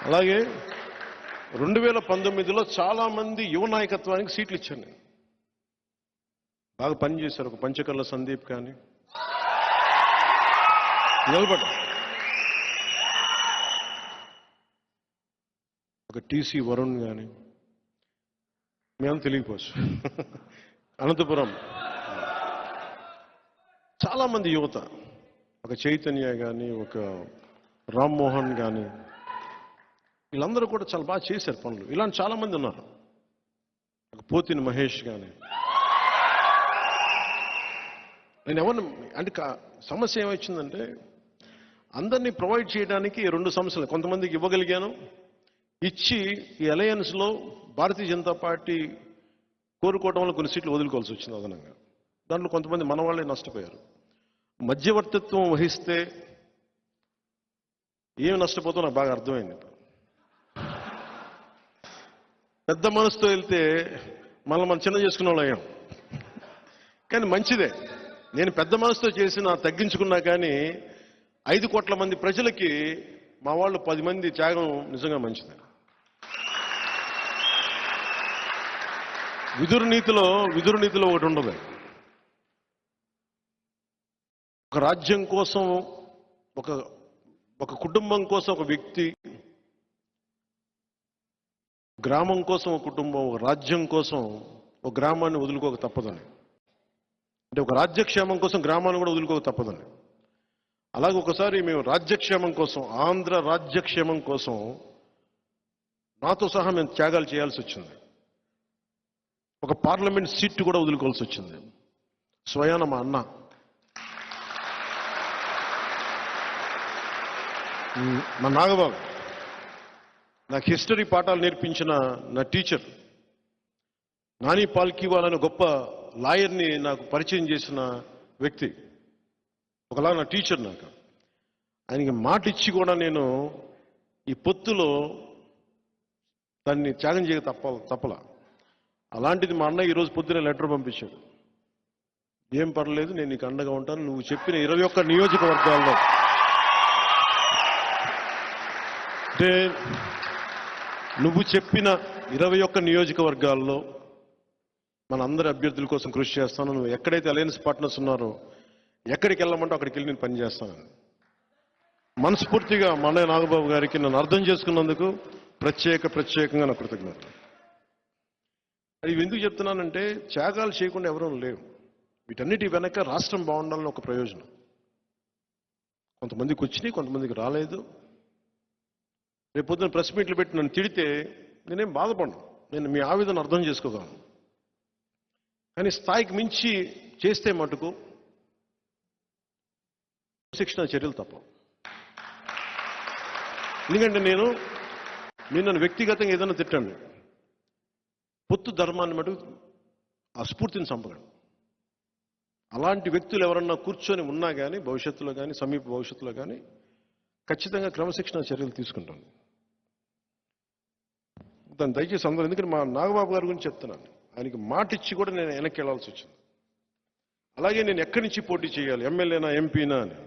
అలాగే 2019లో చాలా మంది యువ నాయకత్వానికి సీట్లు ఇచ్చాను నేను. బాగా పనిచేశారు. ఒక పంచకర్ల సందీప్ కానీ నిలబడ్డా, ఒక టీసీ వరుణ్ కానీ, మేము తెలియకపోవచ్చు. అనంతపురం చాలామంది యువత, ఒక చైతన్య కానీ, ఒక రామ్మోహన్ కానీ, వీళ్ళందరూ కూడా చాలా బాగా చేశారు పనులు. ఇలాంటి చాలామంది ఉన్నారు. ఒక పోతిని మహేష్ కానీ. నేను ఎవరిని అంటే సమస్య ఏమొచ్చిందంటే అందరినీ ప్రొవైడ్ చేయడానికి 2 సమస్యలు. కొంతమందికి ఇవ్వగలిగాను, ఇచ్చి ఈ అలయన్స్లో భారతీయ జనతా పార్టీ కోరుకోవడం వల్ల కొన్ని సీట్లు వదులుకోవాల్సి వచ్చింది అదనంగా. దాంట్లో కొంతమంది మన వాళ్ళే నష్టపోయారు. మధ్యవర్తిత్వం వహిస్తే ఏమి నష్టపోతుందో నాకు బాగా అర్థమైంది. పెద్ద మనసుతో వెళ్తే మనం చిన్న చేసుకున్న వాళ్ళు అయ్యాం. కానీ మంచిదే. నేను పెద్ద మనసుతో చేసిన తగ్గించుకున్నా కానీ 5 కోట్ల మంది ప్రజలకి మా వాళ్ళు 10 మంది త్యాగం నిజంగా మంచిదే. విదురు నీతిలో ఒకటి ఉండదు. ఒక రాజ్యం కోసం, ఒక కుటుంబం కోసం ఒక వ్యక్తి, గ్రామం కోసం ఒక కుటుంబం, ఒక రాజ్యం కోసం ఒక గ్రామాన్ని వదులుకోక తప్పదని. అంటే ఒక రాజ్యక్షేమం కోసం గ్రామాన్ని కూడా వదులుకోక తప్పదని. అలాగే ఒకసారి మేము రాజ్యక్షేమం కోసం, ఆంధ్ర రాజ్యక్షేమం కోసం నాతో సహా మేము త్యాగాలు చేయాల్సి వచ్చింది. ఒక పార్లమెంట్ సీట్ కూడా వదులుకోవాల్సి వచ్చింది. స్వయాన మా అన్న, మా నాగబాబు, నాకు హిస్టరీ పాఠాలు నేర్పించిన నా టీచర్, నాని పాల్కీవాల్ అనే గొప్ప లాయర్ని నాకు పరిచయం చేసిన వ్యక్తి, ఒకలా నా టీచర్. నాకు ఆయనకి మాట ఇచ్చి కూడా నేను ఈ పొత్తులో దాన్ని త్యాగం చేయక తప్పలా. అలాంటిది మా అన్న ఈరోజు పొద్దున లెటర్ పంపించాడు. ఏం పర్లేదు, నేను నీకు అండగా ఉంటాను. నువ్వు చెప్పిన 21 నియోజకవర్గాల్లో, అంటే నువ్వు చెప్పిన 21 నియోజకవర్గాల్లో మన అందరి అభ్యర్థుల కోసం కృషి చేస్తాను. నువ్వు ఎక్కడైతే అలయన్స్ పార్ట్నర్స్ ఉన్నారో ఎక్కడికి వెళ్ళమంటో అక్కడికి వెళ్ళి నేను పనిచేస్తానని మనస్ఫూర్తిగా మా అన్నయ్య నాగబాబు గారికి నన్ను అర్థం చేసుకున్నందుకు ప్రత్యేకంగా నా కృతజ్ఞతలు. ఇవి ఎందుకు చెప్తున్నానంటే త్యాగాలు చేయకుండా ఎవరూ లేవు. వీటన్నిటి వెనక రాష్ట్రం బాగుండాలని ఒక ప్రయోజనం. కొంతమందికి వచ్చినాయి, కొంతమందికి రాలేదు. రేపొద్దున ప్రెస్ మీట్లు పెట్టి నన్ను తిడితే నేనేం బాధపడను. నేను మీ ఆవేదన అర్థం చేసుకోగలను. కానీ స్థాయికి మించి చేస్తే మటుకు శిక్షణ చర్యలు తప్ప. ఎందుకంటే నేను నన్ను వ్యక్తిగతంగా ఏదైనా తిట్టండి, పొత్తు ధర్మాన్ని మటుకు ఆ స్ఫూర్తిని చంపగలను. అలాంటి వ్యక్తులు ఎవరన్నా కూర్చొని ఉన్నా కానీ భవిష్యత్తులో కానీ సమీప భవిష్యత్తులో కానీ ఖచ్చితంగా క్రమశిక్షణ చర్యలు తీసుకుంటాను. దాన్ని దయచేసి అందరూ, ఎందుకంటే మా నాగబాబు గారి గురించి చెప్తున్నాను, ఆయనకి మాట ఇచ్చి కూడా నేను వెనక్కి వెళ్లాల్సి వచ్చింది. అలాగే నేను ఎక్కడి నుంచి పోటీ చేయాలి, ఎమ్మెల్యేనా ఎంపీనా అని